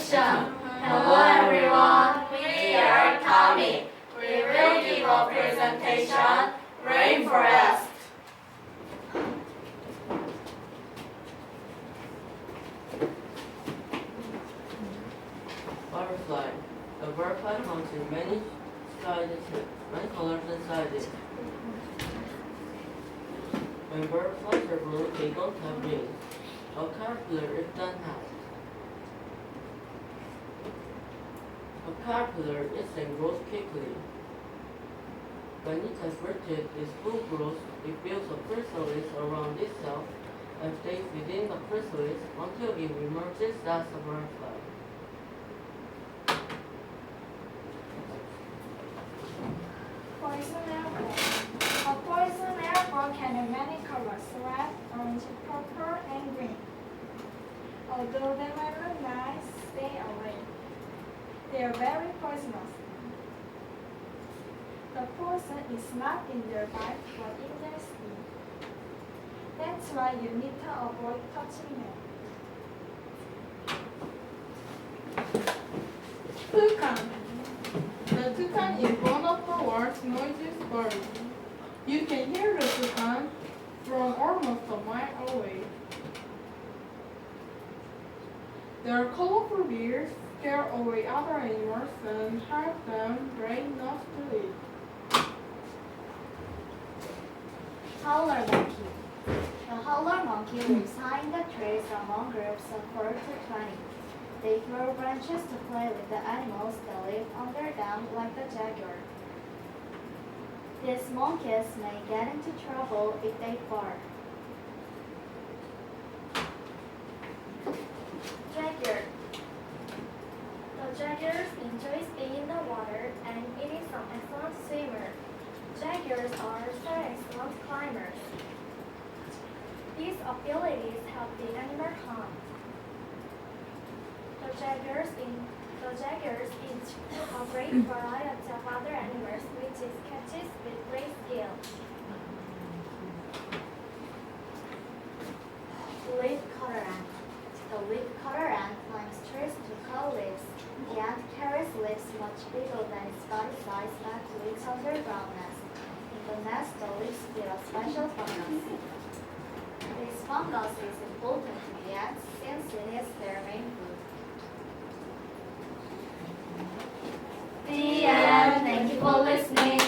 presentation. Hello everyone, we are Tommy. We will give a presentation, Rainforest. Butterfly. The butterfly comes in many colors and sizes. When butterflies are blue, they don't have wings. A caterpillar is done has. A caterpillar insect grows quickly. When it has rooted its full growth, it builds a chrysalis around itself and stays within the chrysalis until it emerges as a butterfly. Poison apple. A poison apple can have many colors: red, orange, purple, and green. Although they might look nice, stay away. They are very poisonous. The poison is not in their bite, but in their skin. That's why you need to avoid touching them. Toucan. The toucan is one of the world's noisiest birds. You can hear the toucan from almost a mile away. Their colorful beaks scare away other animals and help them brain not to eat. Howler monkey. The howler monkey lives high in the trees among groups of 4 to 20. They throw branches to play with the animals that live under them, like the jaguar. These monkeys may get into trouble if they bark. Jaguar. The jaguar enjoys being in the water and it is an excellent swimmer. Jaguars are also excellent climbers. These abilities help the animal hunt. The jaguars eat a great variety of other animals, which is catches with great skill. Leaf cutter ant. The leaf cutter ant climbs trees to cut leaves. The ant carries leaves much bigger than its body size back to its underground nest. In the nest, the leaves build a special fungus. This fungus is important to the ants since it is their main food. The end. Thank you for listening.